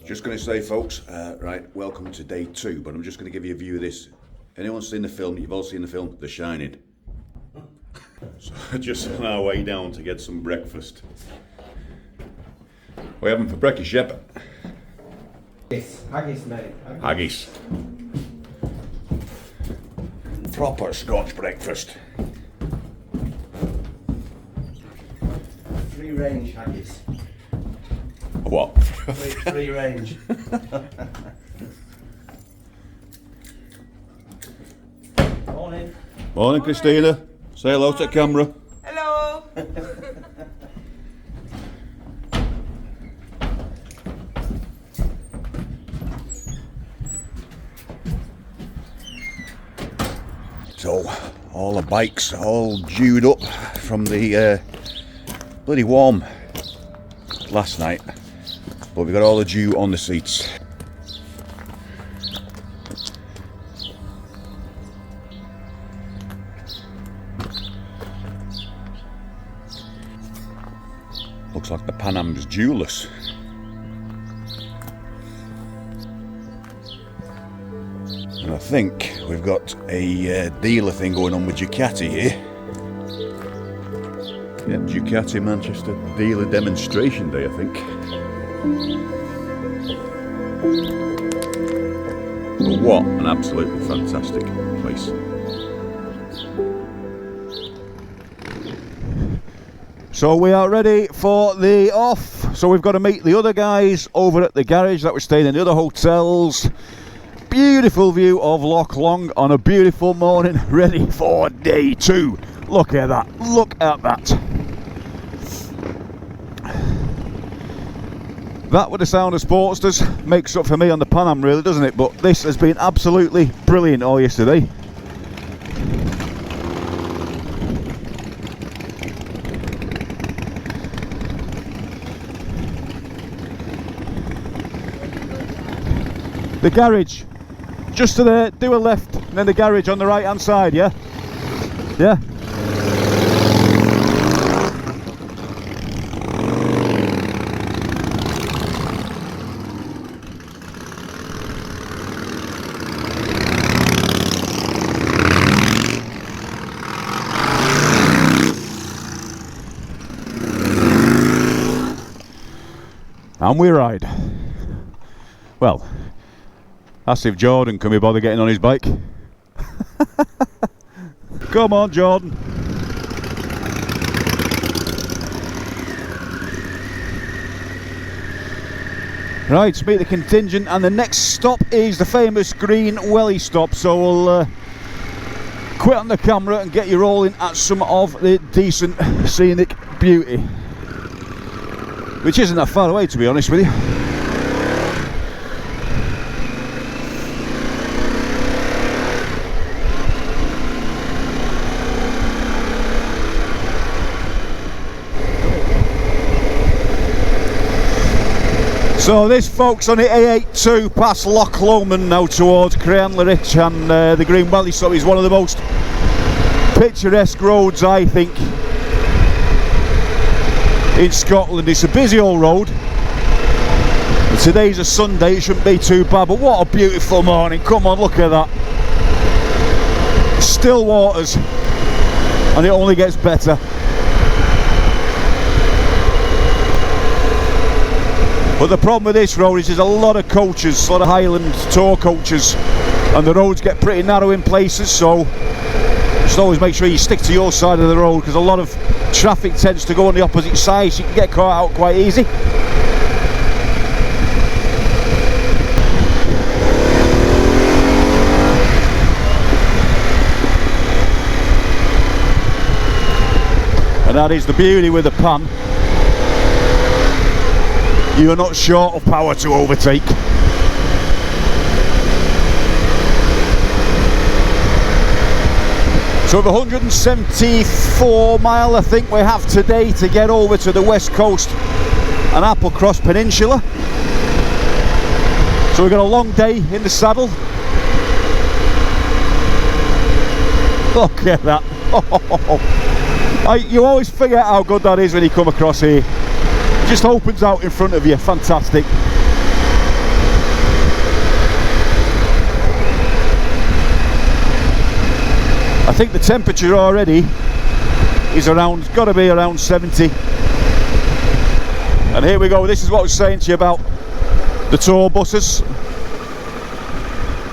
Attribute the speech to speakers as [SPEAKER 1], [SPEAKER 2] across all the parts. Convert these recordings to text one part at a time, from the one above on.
[SPEAKER 1] Just going to say, folks, right, welcome to day 2, but I'm just going to give you a view of this. Anyone seen the film? You've all seen the film, The Shining. So just on our way down to get some breakfast. What are you having for breakfast, Shep?
[SPEAKER 2] Yes, haggis, mate.
[SPEAKER 1] Haggis. Proper Scotch breakfast.
[SPEAKER 2] Free range haggis.
[SPEAKER 1] What?
[SPEAKER 2] Free range. Morning.
[SPEAKER 1] Morning, Christina. Say hello to the camera.
[SPEAKER 3] Hello.
[SPEAKER 1] So, all the bikes all dewed up from the bloody warm last night, but we got all the dew on the seats. Looks like the Pan Am's dewless. And I think we've got a dealer thing going on with Ducati here. Yeah, Ducati Manchester dealer demonstration day, I think. But what an absolutely fantastic place. So we are ready for the off. So we've got to meet the other guys over at the garage that we're staying in the other hotels. Beautiful view of Loch Lomond on a beautiful morning, ready for day 2. Look at that, look at that. That with the sound of Sportsters makes up for me on the Pan Am, really, doesn't it? But this has been absolutely brilliant all yesterday. The garage, just to there, do a left, and then the garage on the right hand side, yeah? Yeah. And we ride. Well, that's if Jordan can be bothered getting on his bike. Come on, Jordan. Right, to meet the contingent, and the next stop is the famous Green Welly stop. So we'll quit on the camera and get you rolling at some of the decent scenic beauty, which isn't that far away, to be honest with you. So this, folks, on the A82 past Loch Lomond now towards Cranlerich, and the Green Welly stop is one of the most picturesque roads, I think, in Scotland. It's a busy old road. And today's a Sunday, it shouldn't be too bad, but what a beautiful morning. Come on, look at that. Still waters, and it only gets better. But the problem with this road is there's a lot of coaches, a lot of Highland tour coaches, and the roads get pretty narrow in places, so just always make sure you stick to your side of the road, because a lot of traffic tends to go on the opposite side, so you can get caught out quite easy. And that is the beauty with the Pan. You're not short of power to overtake. So the 174 mile I think we have today to get over to the west coast and APPLECROSS Peninsula. So we've got a long day in the saddle. Look at that. You always forget how good that is when you come across here. Just opens out in front of you, fantastic. think the temperature already is around, got to be around 70. And here we go. This is what I was saying to you about the tour buses.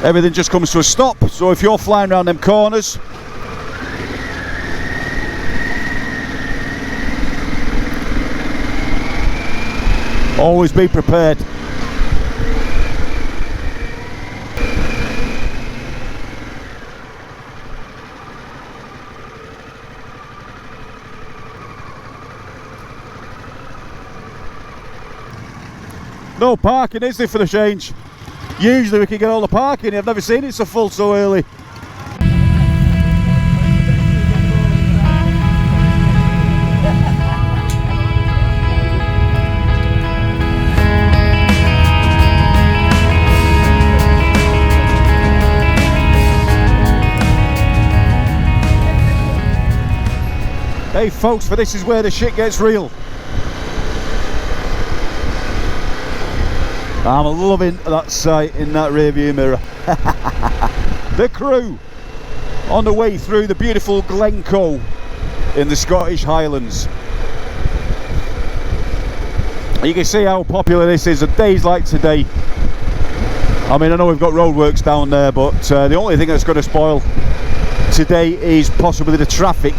[SPEAKER 1] Everything just comes to a stop, so if you're flying around them corners, always be prepared. No parking, is there, for the change? Usually we can get all the parking. I've never seen it so full so early. Hey folks, for this is where the shit gets real. I'm loving that sight in that rear view mirror. The crew on the way through the beautiful Glencoe in the Scottish Highlands. You can see how popular this is on days like today. I mean, I know we've got roadworks down there, but the only thing that's going to spoil today is possibly the traffic.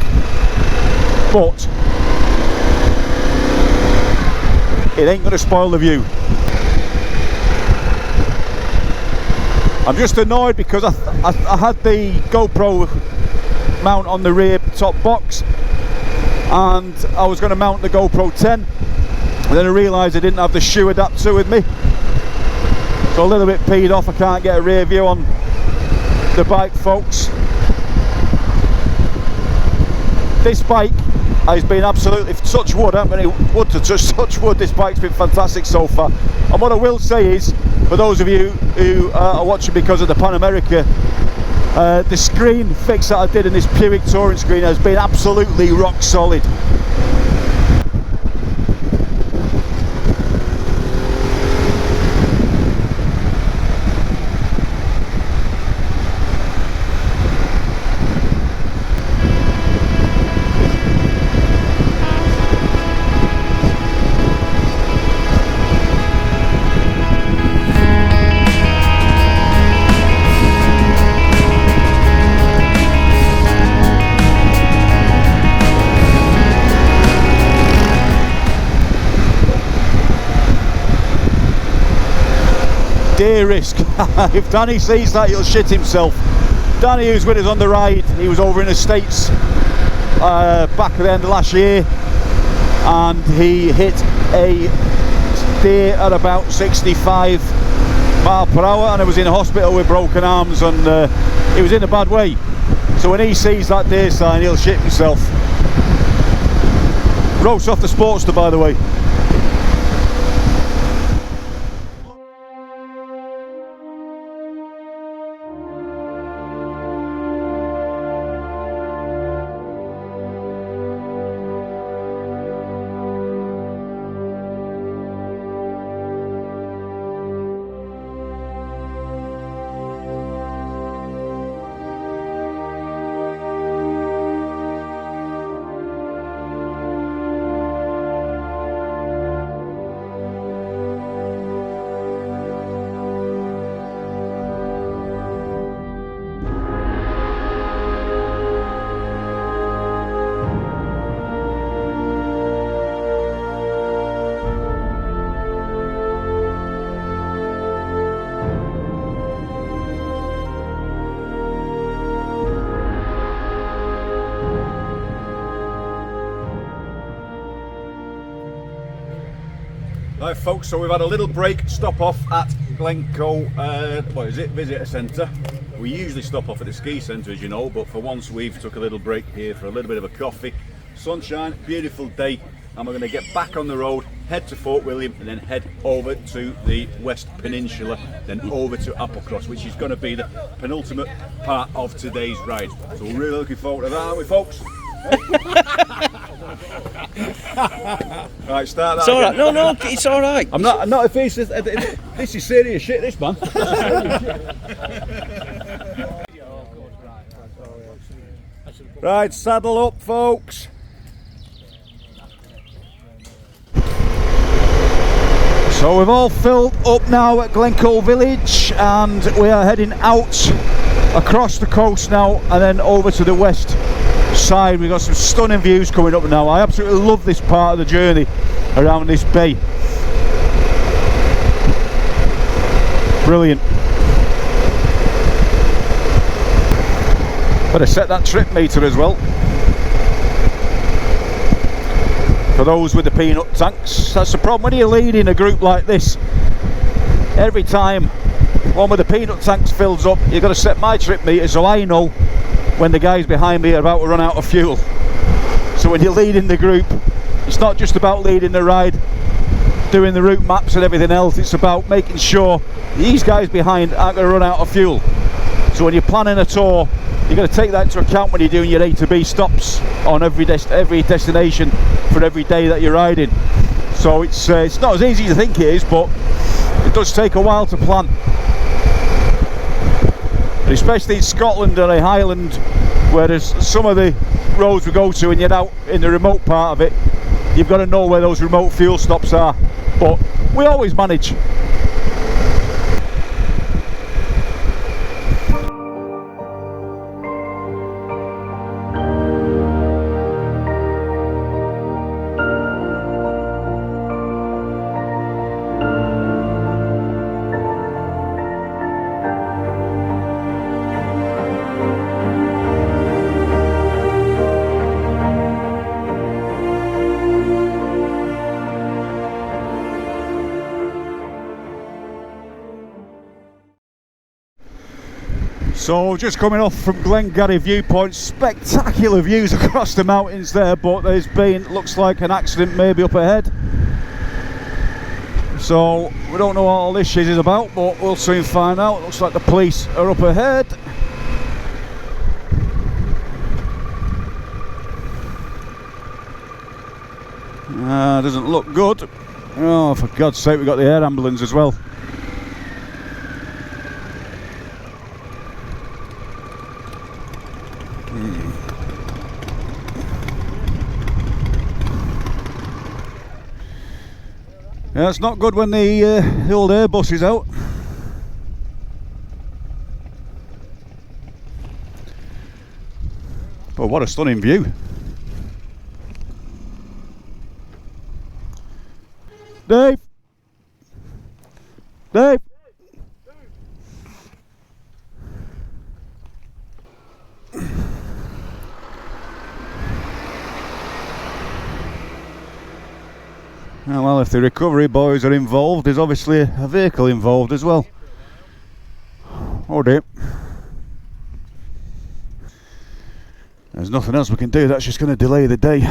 [SPEAKER 1] But it ain't going to spoil the view. I'm just annoyed because I had the GoPro mount on the rear top box, and I was going to mount the GoPro 10, and then I realised I didn't have the shoe adapter with me, so a little bit peed off. I can't get a rear view on the bike, folks. This bike has been absolutely, touch wood, I haven't got any wood to touch wood, this bike's been fantastic so far. And what I will say is, for those of you who are watching because of the Pan America, the screen fix that I did in this Buick touring screen has been absolutely rock solid. Dear risk. If Danny sees that, he'll shit himself. Danny, who's with us on the ride, he was over in the States back at the end of last year, and he hit a deer at about 65 mile per hour, and I was in hospital with broken arms, and he was in a bad way. So when he sees that deer sign, he'll shit himself. Roast off the Sportster, by the way. Right folks, so we've had a little break, stop off at Glencoe, what is it, visitor centre. We usually stop off at the ski centre, as you know, but for once we've took a little break here for a little bit of a coffee. Sunshine, beautiful day, and we're going to get back on the road, head to Fort William, and then head over to the West Peninsula, then over to APPLECROSS, which is going to be the penultimate part of today's ride. So we're really looking forward to that, aren't we folks? Right, start that.
[SPEAKER 3] It's alright, no, it's alright.
[SPEAKER 1] I'm not a face. This is serious shit, this man. Right, saddle up, folks. So we've all filled up now at Glencoe village, and we are heading out across the coast now and then over to the west side. We've got some stunning views coming up now. I absolutely love this part of the journey around this bay. Brilliant. Better set that trip meter as well. For those with the peanut tanks, that's the problem when you're leading a group like this. Every time one with the peanut tanks fills up, you've got to set my trip meter so I know when the guys behind me are about to run out of fuel. So when you're leading the group, it's not just about leading the ride, doing the route maps and everything else, it's about making sure these guys behind aren't going to run out of fuel. So when you're planning a tour, you've got to take that into account when you're doing your A to B stops on every destination for every day that you're riding. So it's not as easy as you think it is, but it does take a while to plan. And especially in Scotland and in Highland, where there's some of the roads we go to and you're out in the remote part of it, you've got to know where those remote fuel stops are. But we always manage. So just coming off from Glengarry viewpoint, spectacular views across the mountains there, but there's been, looks like an accident maybe up ahead. So we don't know what all this shit is about, but we'll soon find out. Looks like the police are up ahead. Doesn't look good. Oh, for God's sake, we've got the air ambulance as well. Yeah, it's not good when the old Airbus is out. But what a stunning view. Dave! Dave! Well, if the recovery boys are involved, there's obviously a vehicle involved as well. Oh dear. There's nothing else we can do, that's just going to delay the day.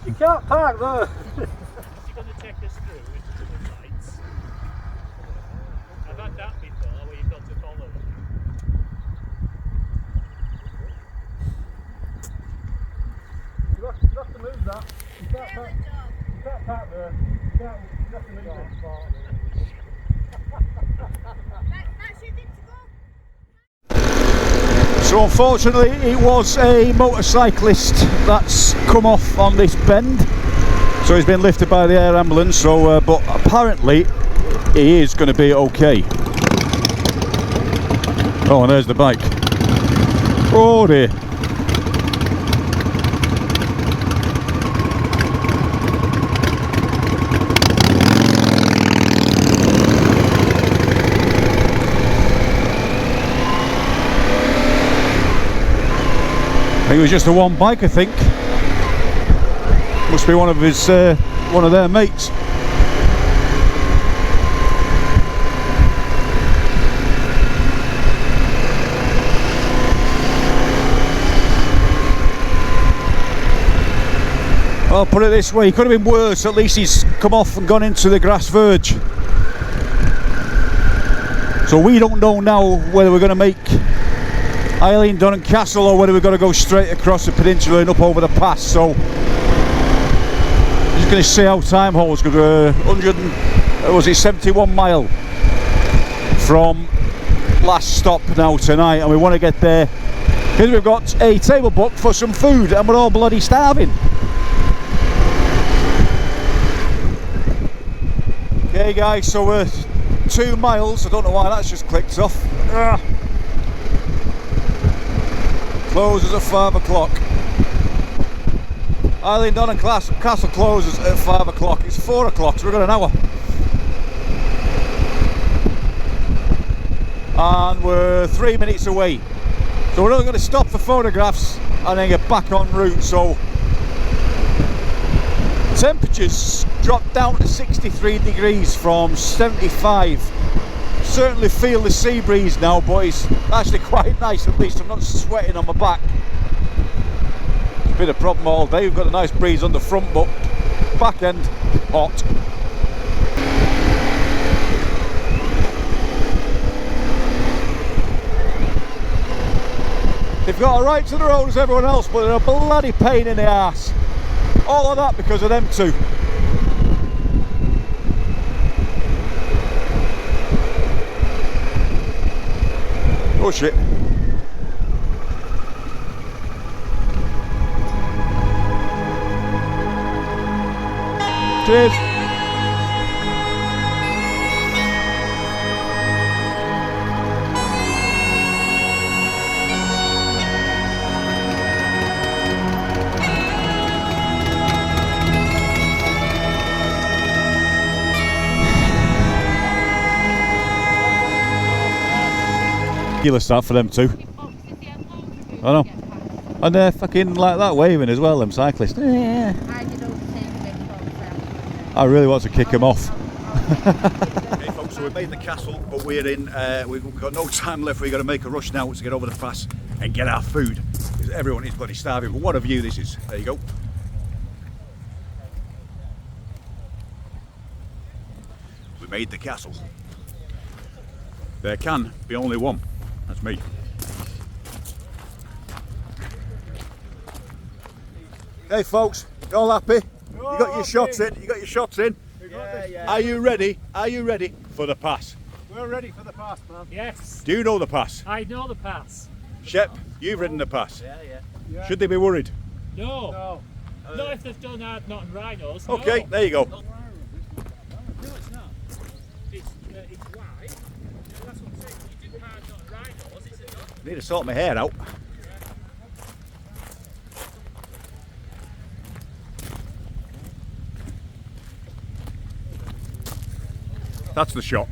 [SPEAKER 4] You can't park there.
[SPEAKER 5] You're going to take us through into the lights. I've had that before where you've got to follow them.
[SPEAKER 4] You have to move that. You can't park there. You have to move that.
[SPEAKER 1] So unfortunately it was a motorcyclist that's come off on this bend, so he's been lifted by the air ambulance. So but apparently he is going to be okay. Oh, and there's the bike. Oh dear. It was just the one bike, I think. Must be one of his, one of their mates. Well, put it this way, it could have been worse. At least he's come off and gone into the grass verge. So we don't know now whether we're going to make Eilean, Donan Castle, or whether we're going to go straight across the peninsula and up over the pass. So I'm just going to see how time holds, because we're 71 mile from last stop now tonight, and we want to get there because we've got a table booked for some food and we're all bloody starving. Okay guys, so we're 2 miles. I don't know why that's just clicked off. Closes at 5 o'clock. Eilean, Donan Castle closes at 5 o'clock. It's 4 o'clock, so we've got an hour. And we're 3 minutes away. So we're only going to stop for photographs and then get back en route. So temperatures dropped down to 63 degrees from 75. Certainly feel the sea breeze now, but it's actually quite nice. At least I'm not sweating on my back. It's been a problem all day. We've got a nice breeze on the front, but back end hot. They've got a right to the road as everyone else, but they're a bloody pain in the arse. All of that because of them two. Oh shit. Cheers. Start for them too. I know. And they're fucking like that waving as well, them cyclists. I really want to kick them off. Okay folks, so we've made the castle, but we're in, we've got no time left. We've got to make a rush now to get over the pass and get our food, because everyone is bloody starving. But what a view this is. There you go. We made the castle. There can be only one. That's me. Hey folks, you all happy? You got your shots in? You got your shots in?
[SPEAKER 2] Yeah.
[SPEAKER 1] Are you ready? Are you ready for the pass?
[SPEAKER 4] We're ready for the pass, man.
[SPEAKER 5] Yes.
[SPEAKER 1] Do you know the pass?
[SPEAKER 5] I know the pass.
[SPEAKER 1] Shep, you've ridden the pass.
[SPEAKER 2] Yeah.
[SPEAKER 1] Should they be worried?
[SPEAKER 5] No.
[SPEAKER 4] No.
[SPEAKER 5] Not if they've done hard not rhinos.
[SPEAKER 1] Okay,
[SPEAKER 5] no.
[SPEAKER 1] there you go.
[SPEAKER 5] No, it's not. It's wide. That's what I'm saying. You do hard not rhinos, it's a dog.
[SPEAKER 1] I need to sort my hair out. That's the shot.